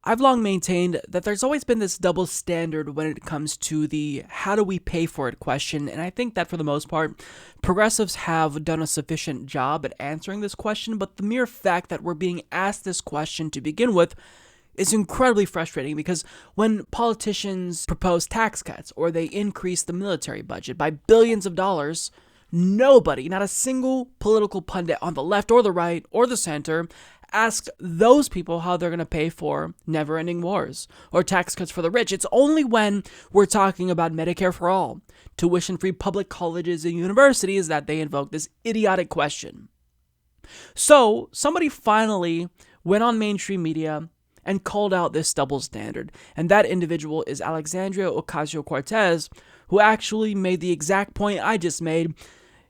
I've long maintained that there's always been this double standard when it comes to the how do we pay for it question, and I think that for the most part, progressives have done a sufficient job at answering this question, but the mere fact that we're being asked this question to begin with is incredibly frustrating, because when politicians propose tax cuts or they increase the military budget by billions of dollars, nobody, not a single political pundit on the left or the right or the center, asked those people how they're going to pay for never-ending wars or tax cuts for the rich. It's only when we're talking about Medicare for all, tuition-free public colleges and universities, that they invoke this idiotic question. So somebody finally went on mainstream media and called out this double standard, and that individual is Alexandria Ocasio-Cortez, who actually made the exact point I just made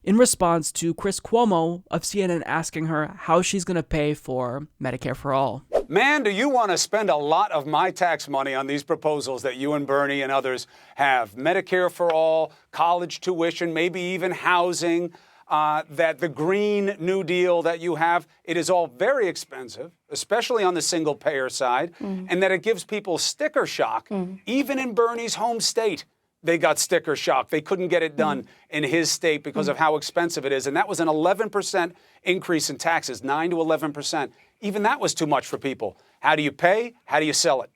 in response to Chris Cuomo of CNN asking her how she's going to pay for Medicare for all. Man, do you want to spend a lot of my tax money on these proposals that you and Bernie and others have? Medicare for all, college tuition, maybe even housing, that the Green New Deal that you have, it is all very expensive, especially on the single payer side, and that it gives people sticker shock, even in Bernie's home state. They got sticker shock. They couldn't get it done in his state because of how expensive it is. And that was an 11% increase in taxes, 9 to 11%. Even that was too much for people. How do you pay? How do you sell it?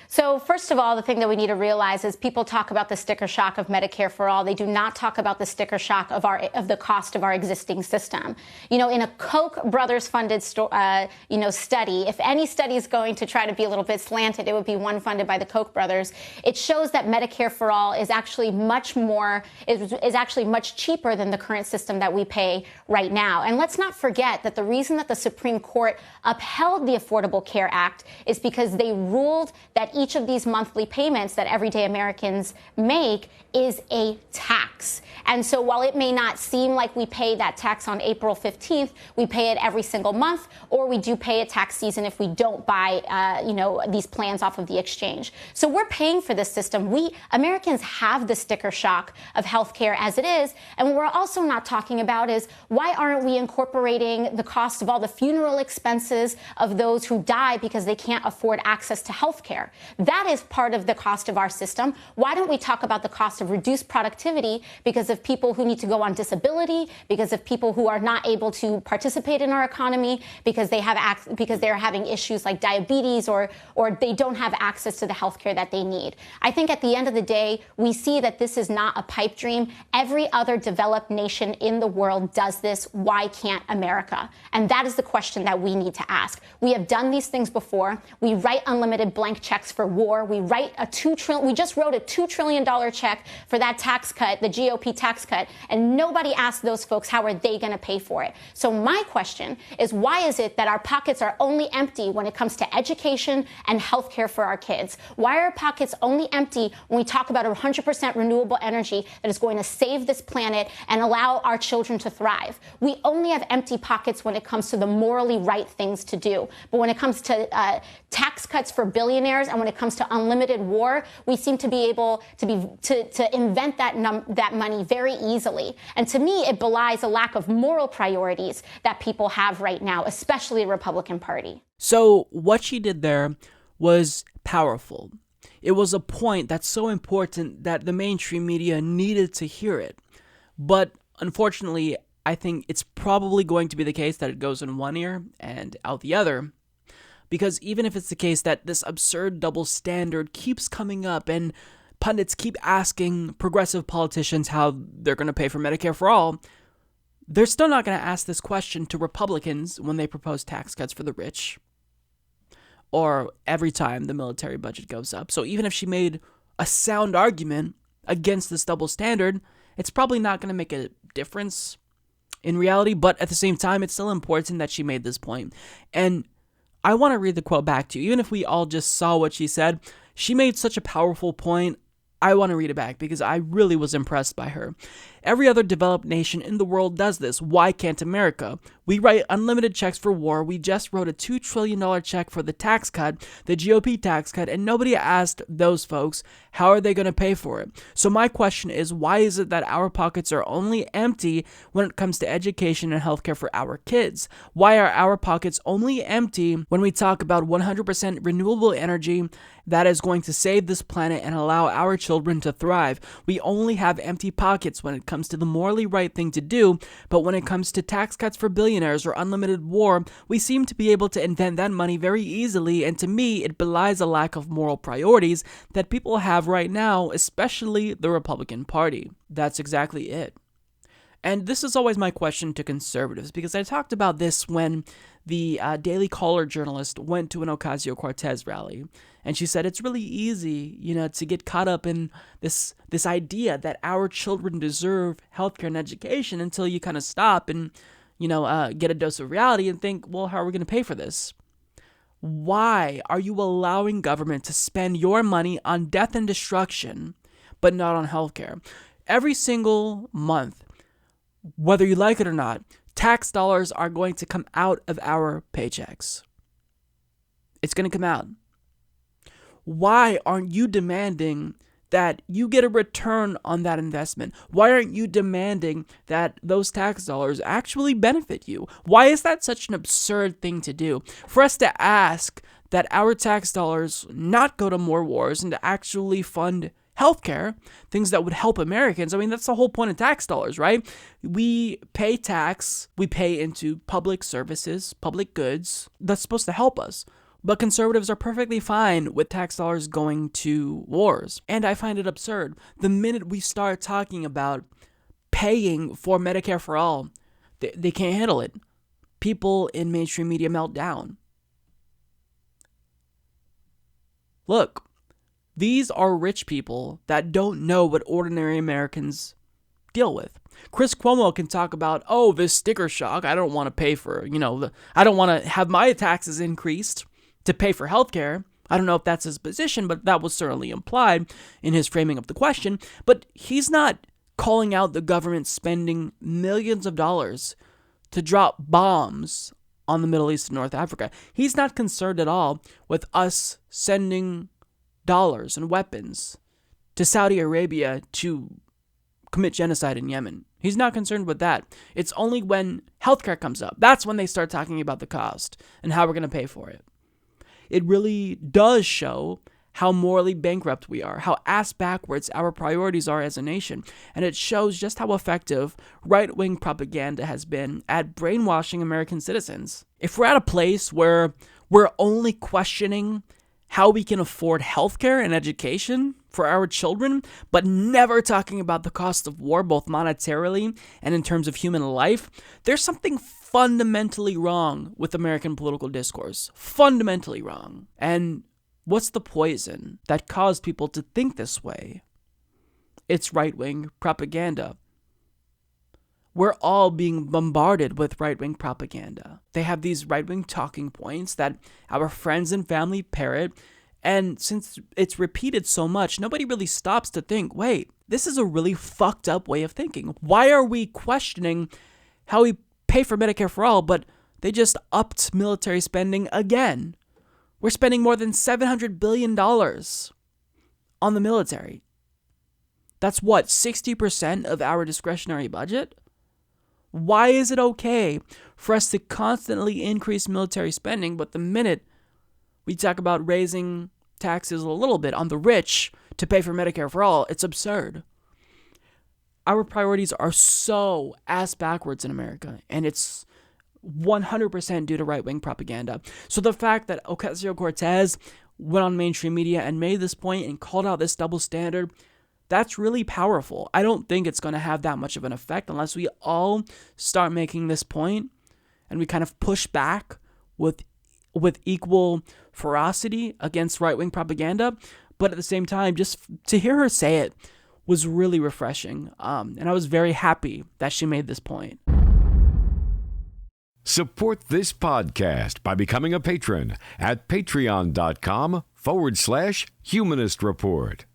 So first of all, the thing that we need to realize is people talk about the sticker shock of Medicare for all. They do not talk about the sticker shock of the cost of our existing system. You know, in a Koch brothers funded study, if any study is going to try to be a little bit slanted, it would be one funded by the Koch brothers. It shows that Medicare for all is actually much cheaper than the current system that we pay right now. And let's not forget that the reason that the Supreme Court upheld the Affordable Care Act is because they ruled that each of these monthly payments that everyday Americans make is a tax. And so while it may not seem like we pay that tax on April 15th, we pay it every single month, or we do pay a tax season if we don't buy, these plans off of the exchange. So we're paying for this system. We Americans have the sticker shock of healthcare as it is. And what we're also not talking about is why aren't we incorporating the cost of all the funeral expenses of those who die because they can't afford access to healthcare? That is part of the cost of our system. Why don't we talk about the cost of reduced productivity because of people who need to go on disability, because of people who are not able to participate in our economy, because they're having issues like diabetes or they don't have access to the healthcare that they need. I think at the end of the day, we see that this is not a pipe dream. Every other developed nation in the world does this. Why can't America? And that is the question that we need to ask. We have done these things before. We write unlimited blank checks for war. We just wrote a $2 trillion check for that tax cut, the GOP tax cut, and nobody asked those folks how are they going to pay for it. So my question is, why is it that our pockets are only empty when it comes to education and healthcare for our kids? Why are our pockets only empty when we talk about 100% renewable energy that is going to save this planet and allow our children to thrive? We only have empty pockets when it comes to the morally right things to do. But when it comes to tax cuts for billionaires and when it comes to unlimited war, we seem to be able to invent that money very easily. And to me, it belies a lack of moral priorities that people have right now, especially the Republican Party. So what she did there was powerful. It was a point that's so important that the mainstream media needed to hear it. But unfortunately, I think it's probably going to be the case that it goes in one ear and out the other. Because even if it's the case that this absurd double standard keeps coming up and pundits keep asking progressive politicians how they're going to pay for Medicare for all, they're still not going to ask this question to Republicans when they propose tax cuts for the rich or every time the military budget goes up. So even if she made a sound argument against this double standard, it's probably not going to make a difference in reality. But at the same time, it's still important that she made this point. And I want to read the quote back to you. Even if we all just saw what she said, she made such a powerful point. I want to read it back because I really was impressed by her. Every other developed nation in the world does this. Why can't America? We write unlimited checks for war. We just wrote a $2 trillion check for the tax cut, the GOP tax cut, and nobody asked those folks, how are they going to pay for it? So my question is, why is it that our pockets are only empty when it comes to education and healthcare for our kids? Why are our pockets only empty when we talk about 100% renewable energy that is going to save this planet and allow our children to thrive? We only have empty pockets when it comes to the morally right thing to do, but when it comes to tax cuts for billionaires or unlimited war, we seem to be able to invent that money very easily, and to me, it belies a lack of moral priorities that people have right now, especially the Republican Party. That's exactly it. And this is always my question to conservatives, because I talked about this when the Daily Caller journalist went to an Ocasio-Cortez rally, and she said it's really easy, to get caught up in this idea that our children deserve healthcare and education until you kind of stop and, get a dose of reality and think, well, how are we going to pay for this? Why are you allowing government to spend your money on death and destruction, but not on healthcare? Every single month, whether you like it or not, tax dollars are going to come out of our paychecks. It's going to come out. Why aren't you demanding that you get a return on that investment? Why aren't you demanding that those tax dollars actually benefit you? Why is that such an absurd thing to do? For us to ask that our tax dollars not go to more wars and to actually fund healthcare, things that would help Americans. I mean, that's the whole point of tax dollars, right? We pay tax, we pay into public services, public goods. That's supposed to help us. But conservatives are perfectly fine with tax dollars going to wars. And I find it absurd. The minute we start talking about paying for Medicare for all, they can't handle it. People in mainstream media melt down. Look, these are rich people that don't know what ordinary Americans deal with. Chris Cuomo can talk about, this sticker shock, I don't want to pay for, I don't want to have my taxes increased to pay for healthcare. I don't know if that's his position, but that was certainly implied in his framing of the question. But he's not calling out the government spending millions of dollars to drop bombs on the Middle East and North Africa. He's not concerned at all with us sending dollars and weapons to Saudi Arabia to commit genocide in Yemen. He's not concerned with that. It's only when healthcare comes up, that's when they start talking about the cost and how we're going to pay for it. It really does show how morally bankrupt we are, how ass backwards our priorities are as a nation. And it shows just how effective right-wing propaganda has been at brainwashing American citizens. If we're at a place where we're only questioning how we can afford healthcare and education for our children, but never talking about the cost of war, both monetarily and in terms of human life, there's something fundamentally wrong with American political discourse. Fundamentally wrong. And what's the poison that caused people to think this way? It's right-wing propaganda. We're all being bombarded with right-wing propaganda. They have these right-wing talking points that our friends and family parrot, and since it's repeated so much, nobody really stops to think, wait, this is a really fucked up way of thinking. Why are we questioning how we pay for Medicare for all, but they just upped military spending again? We're spending more than $700 billion on the military. That's what, 60% of our discretionary budget? Why is it okay for us to constantly increase military spending, but the minute we talk about raising taxes a little bit on the rich to pay for Medicare for all, it's absurd. Our priorities are so ass backwards in America, and it's 100% due to right-wing propaganda. So the fact that Ocasio-Cortez went on mainstream media and made this point and called out this double standard, that's really powerful. I don't think it's going to have that much of an effect unless we all start making this point and we kind of push back with equal ferocity against right-wing propaganda. But at the same time, just to hear her say it was really refreshing. And I was very happy that she made this point. Support this podcast by becoming a patron at patreon.com/Humanist Report.